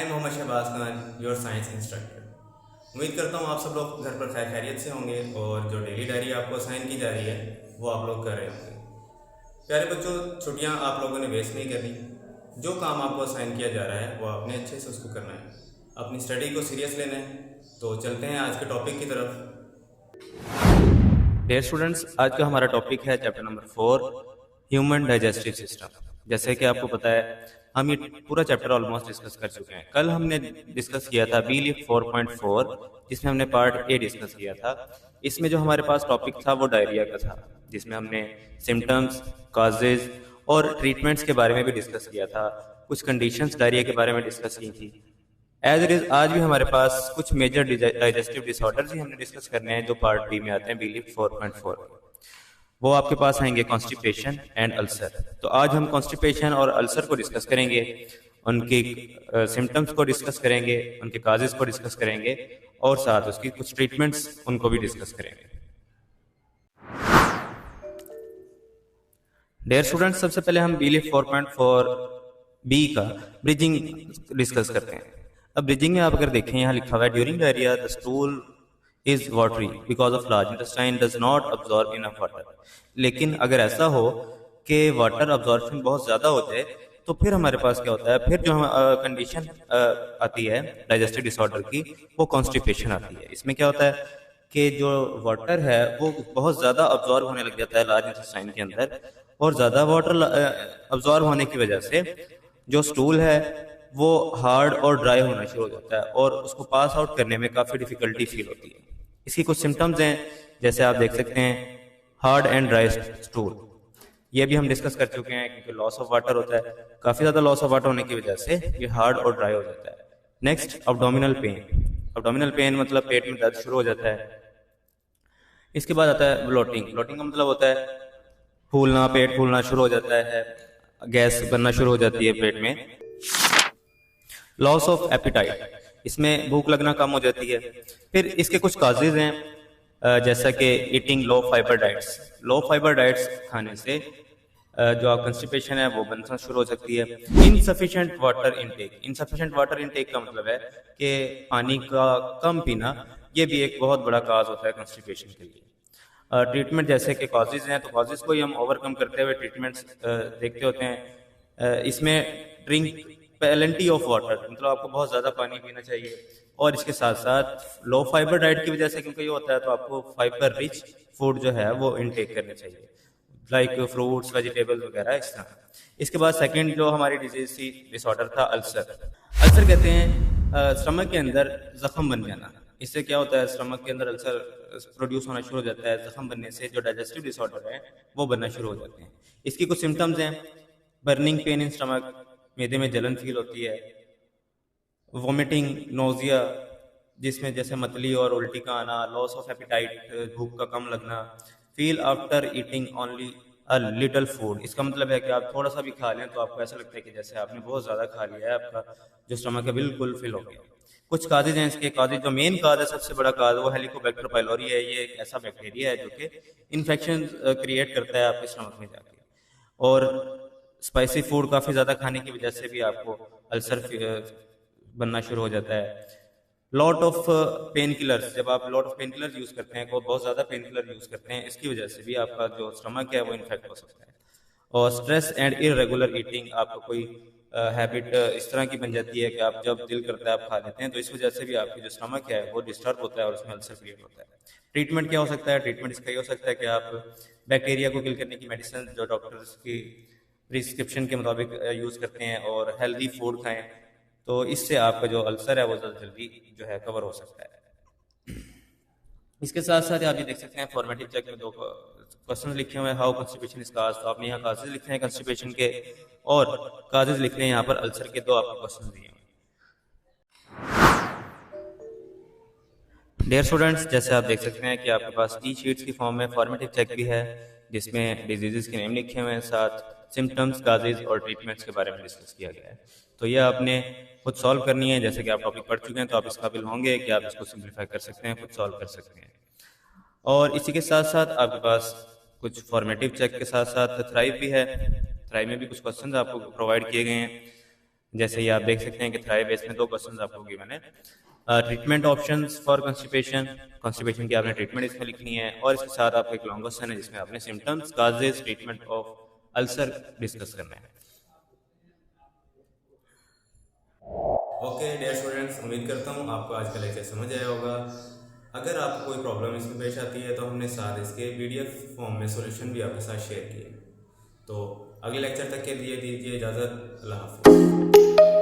I am Mohammad Shahbaz Khan, your science instructor. उम्मीद करता हूँ आप सब लोग घर पर खैरियत से होंगे और जो डेली डायरी आपको असाइन की जा रही है वो आप लोग कर रहे होंगे। प्यारे बच्चों, छुट्टियाँ आप लोगों ने वेस्ट नहीं करनी। जो काम आपको असाइन किया जा रहा है वो आपने अच्छे से उसको करना है, अपनी स्टडी को सीरियस लेना है। तो चलते हैं आज के टॉपिक की तरफ। डियर स्टूडेंट्स, आज का हमारा टॉपिक है chapter number 4, human digestive system. जैसे कि आपको पता है, हम ये पूरा चैप्टर ऑलमोस्ट डिस्कस कर चुके हैं। कल हमने डिस्कस किया था बीलीफ 4.4, जिसमें हमने पार्ट ए डिस्कस किया था। इसमें जो हमारे पास टॉपिक था वो डायरिया का था, जिसमें हमने सिम्टम्स, कॉजेज और ट्रीटमेंट्स के बारे में भी डिस्कस किया था। कुछ कंडीशंस डायरिया के बारे में डिस्कस की थी। एज इट इज आज भी हमारे पास कुछ मेजर डाइजेस्टिव डिसऑर्डर्स ही हमने डिस्कस करने हैं जो पार्ट बी में आते हैं बीलीफ 4.4। वो आपके पास आएंगे कॉन्स्टिपेशन एंड अल्सर। तो आज हम कॉन्स्टिपेशन और अल्सर को डिस्कस करेंगे, उनके सिम्टम्स को डिस्कस करेंगे, उनके काजेस को डिस्कस करेंगे और साथ उसकी कुछ ट्रीटमेंट्स उनको भी डिस्कस करेंगे। डियर स्टूडेंट्स, सबसे पहले हम बीलीफ 4.4 बी का ब्रिजिंग डिस्कस करते हैं। अब ब्रिजिंग में आप अगर देखें, यहाँ लिखा हुआ है during diarrhoea the stool is watery because of large intestine does not absorb enough water. लेकिन अगर ऐसा हो कि वाटर अब्जॉर्प्शन बहुत ज्यादा हो जाए तो फिर हमारे पास क्या होता है, फिर जो कंडीशन आती है डाइजेस्टिव डिसऑर्डर की, वो कॉन्स्टिपेशन आती है। इसमें क्या होता है कि जो वाटर है वो बहुत ज्यादा अब्जॉर्ब होने लग जाता है लार्ज इंटेस्टाइन के अंदर, और ज्यादा वाटर अब्जॉर्ब होने की वजह से जो स्टूल है वो हार्ड और ड्राई होना शुरू हो जाता है और उसको पास आउट करने में काफी डिफिकल्टी फील होती है। इसकी कुछ सिम्टम्स हैं, जैसे आप देख सकते हैं हार्ड एंड ड्राई स्टूल। ये भी हम डिस्कस कर चुके हैं, क्योंकि लॉस ऑफ वाटर होता है, काफी ज्यादा लॉस ऑफ वाटर होने की वजह से ये हार्ड और ड्राई हो जाता है। Next, abdominal pain. Abdominal pain मतलब पेट में दर्द शुरू हो जाता है। इसके बाद आता है ब्लोटिंग। ब्लोटिंग का मतलब होता है फूलना, पेट फूलना शुरू हो जाता है, गैस बनना शुरू हो जाती है पेट में। लॉस ऑफ एपिटाइट, इसमें भूख लगना कम हो जाती है। फिर इसके कुछ काजेज हैं, जैसा कि ईटिंग लो फाइबर डाइट्स। लो फाइबर डाइट्स खाने से जो आप कंस्टिपेशन है वो बनना शुरू हो सकती है। Insufficient water intake. Insufficient water intake का मतलब है कि पानी का कम पीना, ये भी एक बहुत बड़ा काज होता है कंस्टिपेशन के लिए। ट्रीटमेंट जैसे कि कॉजेज हैं, तो कॉजेज को ही हम ओवरकम करते हुए ट्रीटमेंट्स देखते होते हैं। इसमें ड्रिंक प्लेंटी ऑफ वाटर, मतलब आपको बहुत ज़्यादा पानी पीना चाहिए, और इसके साथ साथ लो फाइबर डाइट की वजह से क्योंकि ये होता है तो आपको फाइबर रिच फूड जो है वो इनटेक करने चाहिए, लाइक फ्रूट्स, वेजिटेबल्स वगैरह, इस तरह। इसके बाद सेकंड जो हमारी डिजीज थी, डिसऑर्डर था अल्सर। अल्सर कहते हैं स्टमक के अंदर जख्म बन जाना। इससे क्या होता है, स्टमक के अंदर अल्सर प्रोड्यूस होना शुरू हो जाता है। जख्म बनने से जो डाइजेस्टिव डिसऑर्डर है वो बनना शुरू हो जाते हैं। इसकी कुछ सिम्टम्स हैं, बर्निंग पेन इन स्टमक, मैदे में जलन फील होती है, वोमिटिंग, नोजिया जिसमें जैसे मतली और उल्टी का आना, लॉस ऑफ एपिटाइट, भूख का कम लगना, feel after eating only a little food. इसका मतलब है कि आप थोड़ा सा भी खा लें तो आपको ऐसा लगता है कि जैसे आपने बहुत ज़्यादा खा लिया है, आपका जो स्टमक है बिल्कुल फिल हो गया। कुछ काजेज हैं इसके। काजेज, जो मेन काज है, सबसे बड़ा काज, वो हेलिकोबैक्टर पाइलोरी है। ये एक ऐसा बैक्टीरिया है जो कि इन्फेक्शन क्रिएट करता है आपके स्टमक में जाके, और स्पाइसी फूड काफ़ी ज़्यादा खाने की वजह से भी आपको अल्सर बनना शुरू हो जाता है। लॉट ऑफ पेन किलर्स, जब आप lot of pain killer use करते हैं, बहुत ज़्यादा पेन किलर यूज़ करते हैं, इसकी वजह से भी आपका जो स्टमक है वो इन्फेक्ट हो सकता है। और स्ट्रेस एंड इरेगुलर ईटिंग, आपको कोई हैबिट इस तरह की बन जाती है कि आप जब दिल करता है आप खा लेते हैं, तो इस वजह से भी आपकी जो स्टमक है वो डिस्टर्ब होता है और उसमें अल्सर क्रिएट होता है। ट्रीटमेंट क्या हो सकता है? ट्रीटमेंट इसका ये हो सकता है कि आप बैक्टीरिया को किल करने की मेडिसिन जो डॉक्टर्स की प्रिस्क्रिप्शन के मुताबिक यूज़ करते हैं, और हेल्दी फूड खाएं, तो इससे आपका जो अल्सर है वो ज़्यादा जल्दी जो है कवर हो सकता है। इसके साथ साथ आप ये देख सकते हैं फॉर्मेटिव चेक में 2 क्वेश्चन लिखे हुए हैं, हाउ कंस्टिपेशन इज काज। तो आपने यहाँ काजेज लिखे हैं कंस्टिपेशन के, और काजेज लिख रहे हैं यहाँ पर अल्सर के। 2 आपको क्वेश्चन दिए हैं। डियर स्टूडेंट्स, जैसे आप देख सकते हैं कि आपके पास टी शीट्स की फॉर्म में फॉर्मेटिव चेक भी है, जिसमें डिजीजेस के नेम लिखे हुए हैं, साथ सिम्टम्स, काजेज और ट्रीटमेंट्स के बारे में डिस्कस किया गया है। तो ये आपने खुद सॉल्व करनी है। जैसे कि आप टॉपिक पढ़ चुके हैं तो आप इस काबिल होंगे कि आप इसको सिंप्लीफाई कर सकते हैं, खुद सॉल्व कर सकते हैं। और इसी के साथ साथ आपके पास कुछ फॉर्मेटिव चेक के साथ साथ थ्राइव भी है। थ्राइव में भी कुछ क्वेश्चन आपको प्रोवाइड किए गए हैं। जैसे ये आप देख सकते हैं कि थ्राइव बेस में 2 क्वेश्चंस आपको गिवन है। Treatment options for constipation, constipation की आपने ट्रीटमेंट इसमें लिखनी है, और इसके साथ आपका एक लॉन्ग क्वेश्चन है जिसमें आपने symptoms, causes, treatment of ulcer discuss करना है। ओके डियर स्टूडेंट्स, उम्मीद करता हूँ आपको आज का लेक्चर समझ आया होगा। अगर आपको कोई प्रॉब्लम इसमें पेश आती है तो हमने साथ इसके PDF फॉर्म में सॉल्यूशन भी आपके साथ शेयर किए। तो अगले लेक्चर तक के लिए दीजिए इजाज़त। अल्लाह हाफ़िज़।